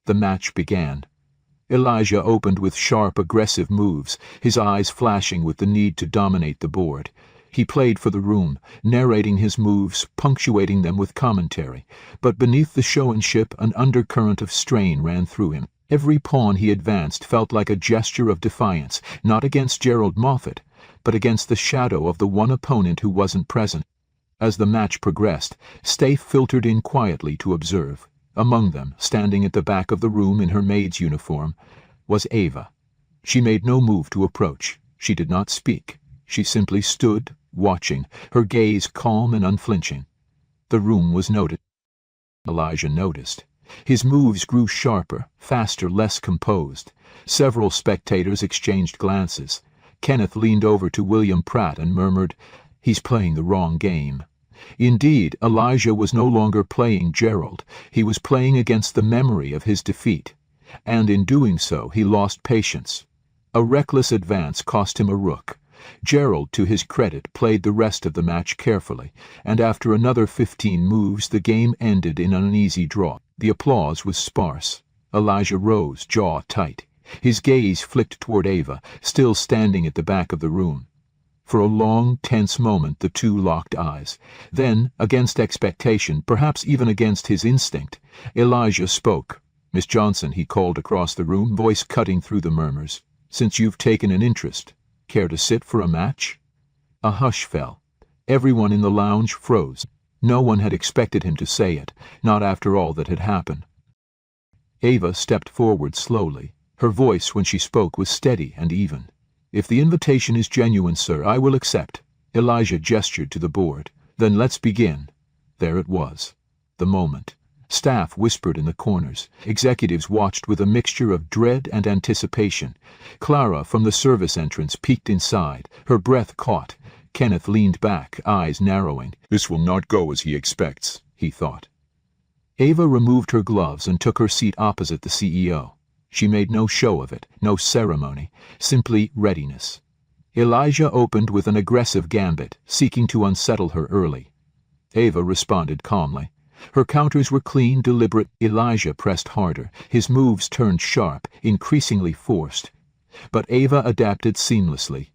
The match began. Elijah opened with sharp, aggressive moves, his eyes flashing with the need to dominate the board. He played for the room, narrating his moves, punctuating them with commentary, but beneath the showmanship an undercurrent of strain ran through him. Every pawn he advanced felt like a gesture of defiance, not against Gerald Moffat, but against the shadow of the one opponent who wasn't present. As the match progressed, Staph filtered in quietly to observe. Among them, standing at the back of the room in her maid's uniform, was Ava. She made no move to approach. She did not speak. She simply stood, watching, her gaze calm and unflinching. The room was noted. Elijah noticed. His moves grew sharper, faster, less composed. Several spectators exchanged glances. Kenneth leaned over to William Pratt and murmured, "He's playing the wrong game." Indeed, Elijah was no longer playing Gerald. He was playing against the memory of his defeat. And in doing so, he lost patience. A reckless advance cost him a rook. Gerald, to his credit, played the rest of the match carefully, and after another 15 moves the game ended in an uneasy draw. The applause was sparse. Elijah rose, jaw tight. His gaze flicked toward Ava, still standing at the back of the room. For a long, tense moment the two locked eyes. Then, against expectation, perhaps even against his instinct, Elijah spoke. "Miss Johnson," he called across the room, voice cutting through the murmurs, "since you've taken an interest, care to sit for a match?" A hush fell. Everyone in the lounge froze. No one had expected him to say it, not after all that had happened. Ava stepped forward slowly. Her voice, when she spoke, was steady and even. "If the invitation is genuine, sir, I will accept." Elijah gestured to the board. "Then let's begin." There it was. The moment. Staff whispered in the corners. Executives watched with a mixture of dread and anticipation. Clara, from the service entrance, peeked inside. Her breath caught. Kenneth leaned back, eyes narrowing. "This will not go as he expects," he thought. Ava removed her gloves and took her seat opposite the CEO. She made no show of it, no ceremony, simply readiness. Elijah opened with an aggressive gambit, seeking to unsettle her early. Ava responded calmly. Her counters were clean, deliberate. Elijah pressed harder. His moves turned sharp, increasingly forced. But Ava adapted seamlessly.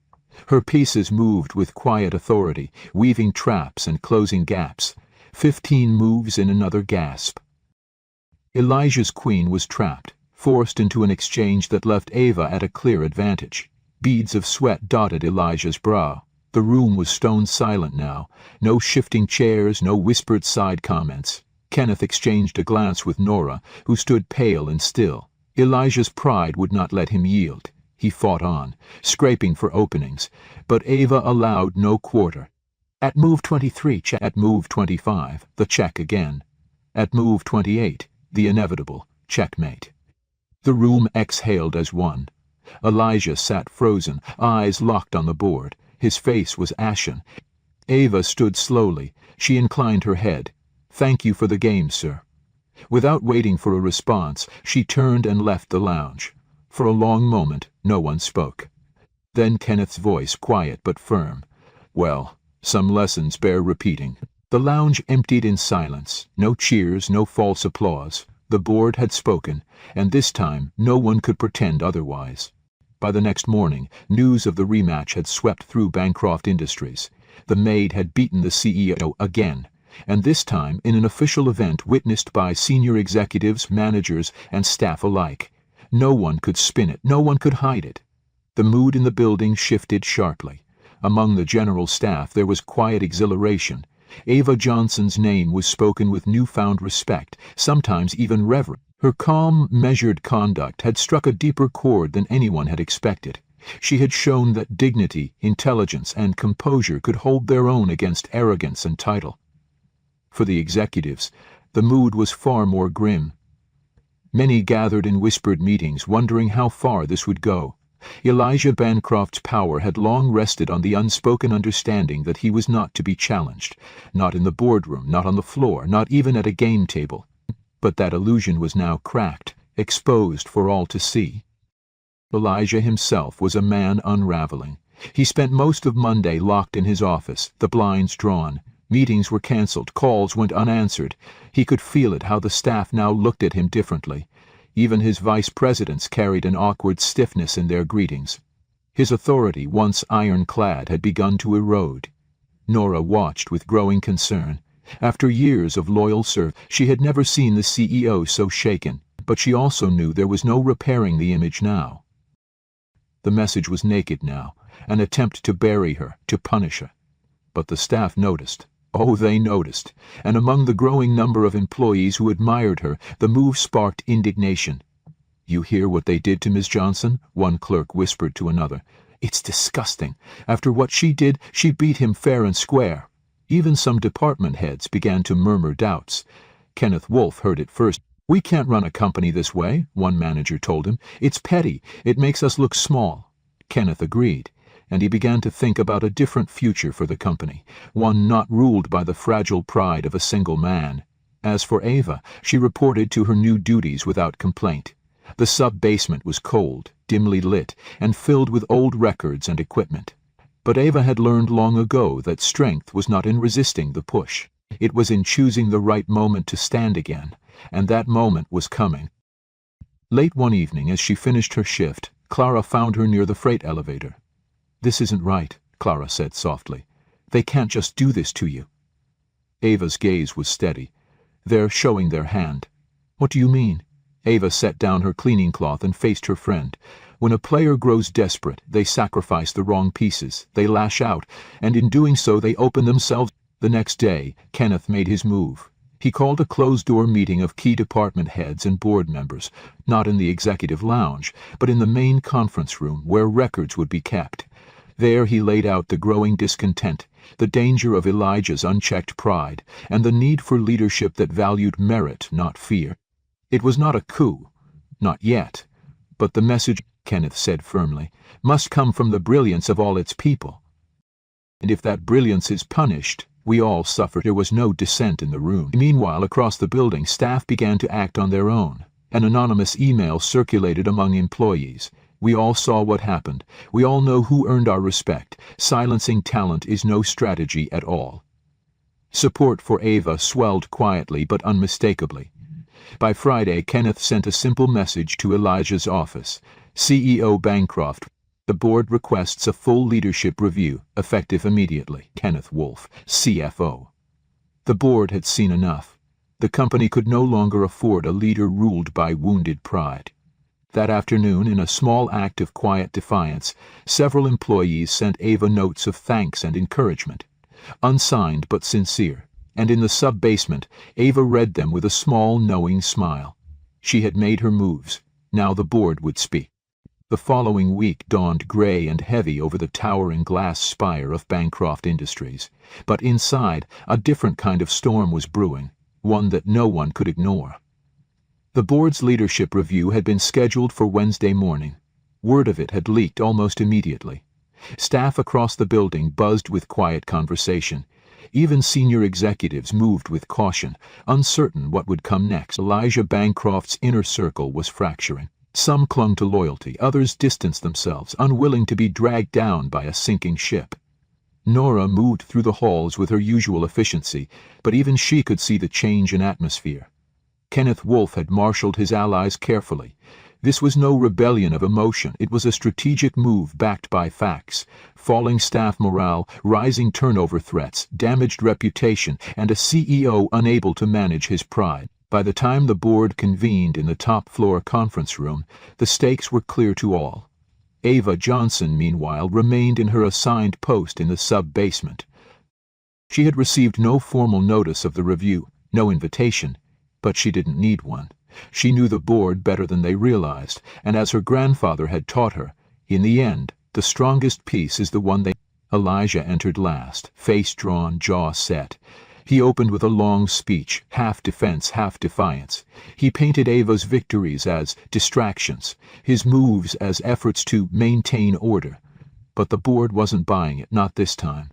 Her pieces moved with quiet authority, weaving traps and closing gaps. 15 moves in another gasp. Elijah's queen was trapped, forced into an exchange that left Ava at a clear advantage. Beads of sweat dotted Elijah's brow. The room was stone silent now. No shifting chairs, no whispered side comments. Kenneth exchanged a glance with Nora, who stood pale and still. Elijah's pride would not let him yield. He fought on, scraping for openings, but Ava allowed no quarter. At move 23, check. At move 25, the check again. At move 28, the inevitable checkmate. The room exhaled as one. Elijah sat frozen, eyes locked on the board. His face was ashen. Ava stood slowly. She inclined her head. "Thank you for the game, sir." Without waiting for a response, she turned and left the lounge. For a long moment, no one spoke. Then Kenneth's voice, quiet but firm. "Well, some lessons bear repeating." The lounge emptied in silence. No cheers, no false applause. The board had spoken, and this time no one could pretend otherwise. By the next morning, news of the rematch had swept through Bancroft Industries. The Maid had beaten the CEO again, and this time in an official event witnessed by senior executives, managers, and staff alike. No one could spin it, no one could hide it. The mood in the building shifted sharply. Among the general staff there was quiet exhilaration. Ava Johnson's name was spoken with newfound respect, sometimes even reverence. Her calm, measured conduct had struck a deeper chord than anyone had expected. She had shown that dignity, intelligence, and composure could hold their own against arrogance and title. For the executives, the mood was far more grim. Many gathered in whispered meetings, wondering how far this would go. Elijah Bancroft's power had long rested on the unspoken understanding that he was not to be challenged, not in the boardroom, not on the floor, not even at a game table. But that illusion was now cracked, exposed for all to see. Elijah himself was a man unraveling. He spent most of Monday locked in his office, the blinds drawn. Meetings were cancelled, calls went unanswered. He could feel it, how the staff now looked at him differently. Even his vice presidents carried an awkward stiffness in their greetings. His authority, once ironclad, had begun to erode. Nora watched with growing concern. After years of loyal service, she had never seen the CEO so shaken, but she also knew there was no repairing the image now. The message was naked now, an attempt to bury her, to punish her. But the staff noticed. Oh, they noticed, and among the growing number of employees who admired her, the move sparked indignation. "You hear what they did to Miss Johnson?" one clerk whispered to another. "It's disgusting. After what she did, she beat him fair and square." Even some department heads began to murmur doubts. Kenneth Wolf heard it first. "We can't run a company this way," one manager told him. "It's petty. It makes us look small." Kenneth agreed, and he began to think about a different future for the company, one not ruled by the fragile pride of a single man. As for Ava, she reported to her new duties without complaint. The sub-basement was cold, dimly lit, and filled with old records and equipment. But Ava had learned long ago that strength was not in resisting the push. It was in choosing the right moment to stand again, and that moment was coming. Late one evening, as she finished her shift, Clara found her near the freight elevator. "This isn't right," Clara said softly. "They can't just do this to you." Ava's gaze was steady. "They're showing their hand." "What do you mean?" Ava set down her cleaning cloth and faced her friend. "When a player grows desperate, they sacrifice the wrong pieces, they lash out, and in doing so they open themselves." The next day, Kenneth made his move. He called a closed-door meeting of key department heads and board members, not in the executive lounge, but in the main conference room where records would be kept. There he laid out the growing discontent, the danger of Elijah's unchecked pride, and the need for leadership that valued merit, not fear. It was not a coup, not yet, but the message, Kenneth said firmly, must come from the brilliance of all its people. And if that brilliance is punished, we all suffer. There was no dissent in the room. Meanwhile, across the building, staff began to act on their own. An anonymous email circulated among employees. "We all saw what happened. We all know who earned our respect. Silencing talent is no strategy at all." Support for Ava swelled quietly but unmistakably. By Friday, Kenneth sent a simple message to Elijah's office. "CEO Bancroft, the board requests a full leadership review, effective immediately. Kenneth Wolf, CFO." The board had seen enough. The company could no longer afford a leader ruled by wounded pride. That afternoon, in a small act of quiet defiance, several employees sent Ava notes of thanks and encouragement. Unsigned but sincere, and in the sub-basement, Ava read them with a small, knowing smile. She had made her moves. Now the board would speak. The following week dawned gray and heavy over the towering glass spire of Bancroft Industries. But inside, a different kind of storm was brewing, one that no one could ignore. The board's leadership review had been scheduled for Wednesday morning. Word of it had leaked almost immediately. Staff across the building buzzed with quiet conversation. Even senior executives moved with caution, uncertain what would come next. Elijah Bancroft's inner circle was fracturing. Some clung to loyalty, others distanced themselves, unwilling to be dragged down by a sinking ship. Nora moved through the halls with her usual efficiency, but even she could see the change in atmosphere. Kenneth Wolf had marshaled his allies carefully. This was no rebellion of emotion. It was a strategic move backed by facts. Falling staff morale, rising turnover threats, damaged reputation, and a CEO unable to manage his pride. By the time the board convened in the top-floor conference room, the stakes were clear to all. Ava Johnson, meanwhile, remained in her assigned post in the sub-basement. She had received no formal notice of the review, no invitation, but she didn't need one. She knew the board better than they realized, and as her grandfather had taught her, in the end, the strongest piece is the one they... Elijah entered last, face drawn, jaw set. He opened with a long speech, half defense, half defiance. He painted Ava's victories as distractions, his moves as efforts to maintain order. But the board wasn't buying it, not this time.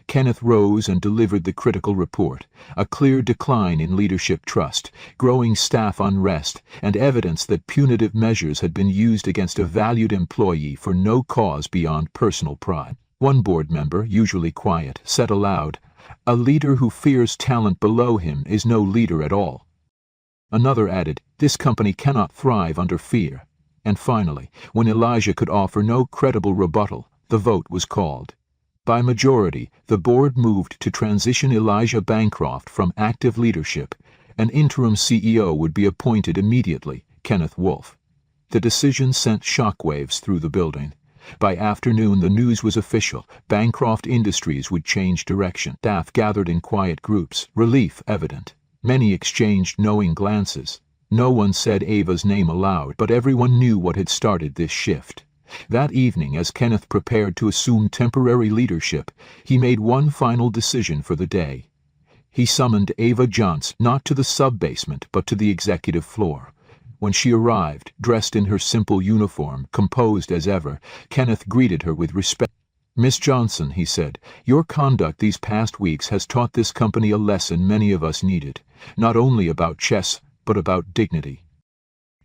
Kenneth rose and delivered the critical report, a clear decline in leadership trust, growing staff unrest, and evidence that punitive measures had been used against a valued employee for no cause beyond personal pride. One board member, usually quiet, said aloud, "A leader who fears talent below him is no leader at all." Another added, "This company cannot thrive under fear." And finally, when Elijah could offer no credible rebuttal, the vote was called. By majority, the board moved to transition Elijah Bancroft from active leadership. An interim CEO would be appointed immediately, Kenneth Wolfe. The decision sent shockwaves through the building. By afternoon, the news was official. Bancroft Industries would change direction. Staff gathered in quiet groups, relief evident. Many exchanged knowing glances. No one said Ava's name aloud, but everyone knew what had started this shift. That evening, as Kenneth prepared to assume temporary leadership, he made one final decision for the day. He summoned Ava Johnson, not to the sub-basement, but to the executive floor. When she arrived, dressed in her simple uniform, composed as ever, Kenneth greeted her with respect. "Miss Johnson," he said, "your conduct these past weeks has taught this company a lesson many of us needed, not only about chess, but about dignity."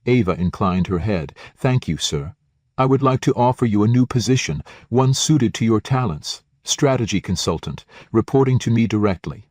Ava inclined her head. "Thank you, sir. I would like to offer you a new position, one suited to your talents. Strategy consultant, reporting to me directly."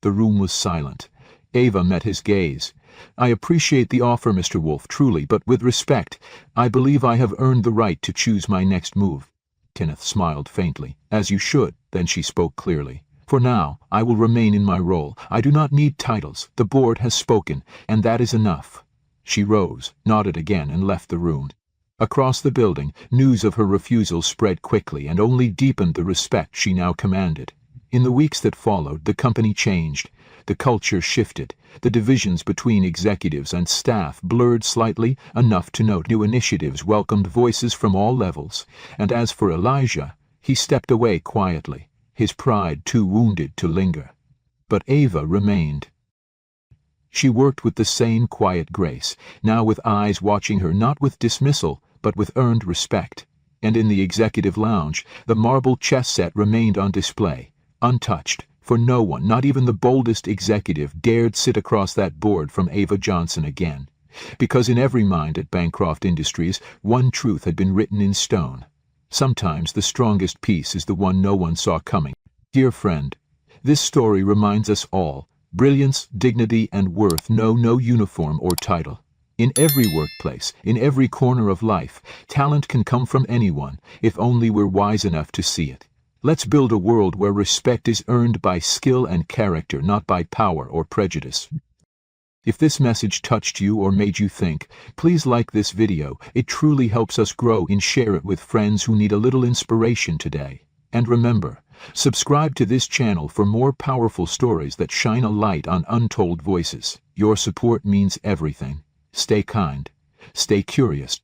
The room was silent. Ava met his gaze. "I appreciate the offer, Mr. Wolfe, truly, but with respect, I believe I have earned the right to choose my next move." Kenneth smiled faintly. "As you should." Then she spoke clearly. "For now, I will remain in my role. I do not need titles. The board has spoken, and that is enough." She rose, nodded again, and left the room. Across the building, news of her refusal spread quickly and only deepened the respect she now commanded. In the weeks that followed, the company changed. The culture shifted. The divisions between executives and staff blurred slightly, enough to note new initiatives welcomed voices from all levels. And as for Elijah, he stepped away quietly, his pride too wounded to linger. But Ava remained. She worked with the same quiet grace, now with eyes watching her not with dismissal, but with earned respect. And in the executive lounge, the marble chess set remained on display, untouched, for no one, not even the boldest executive, dared sit across that board from Ava Johnson again. Because in every mind at Bancroft Industries, one truth had been written in stone. Sometimes the strongest piece is the one no one saw coming. Dear friend, this story reminds us all, brilliance, dignity, and worth know no uniform or title. In every workplace, in every corner of life, talent can come from anyone, if only we're wise enough to see it. Let's build a world where respect is earned by skill and character, not by power or prejudice. If this message touched you or made you think, please like this video. It truly helps us grow, and share it with friends who need a little inspiration today. And remember, subscribe to this channel for more powerful stories that shine a light on untold voices. Your support means everything. Stay kind. Stay curious.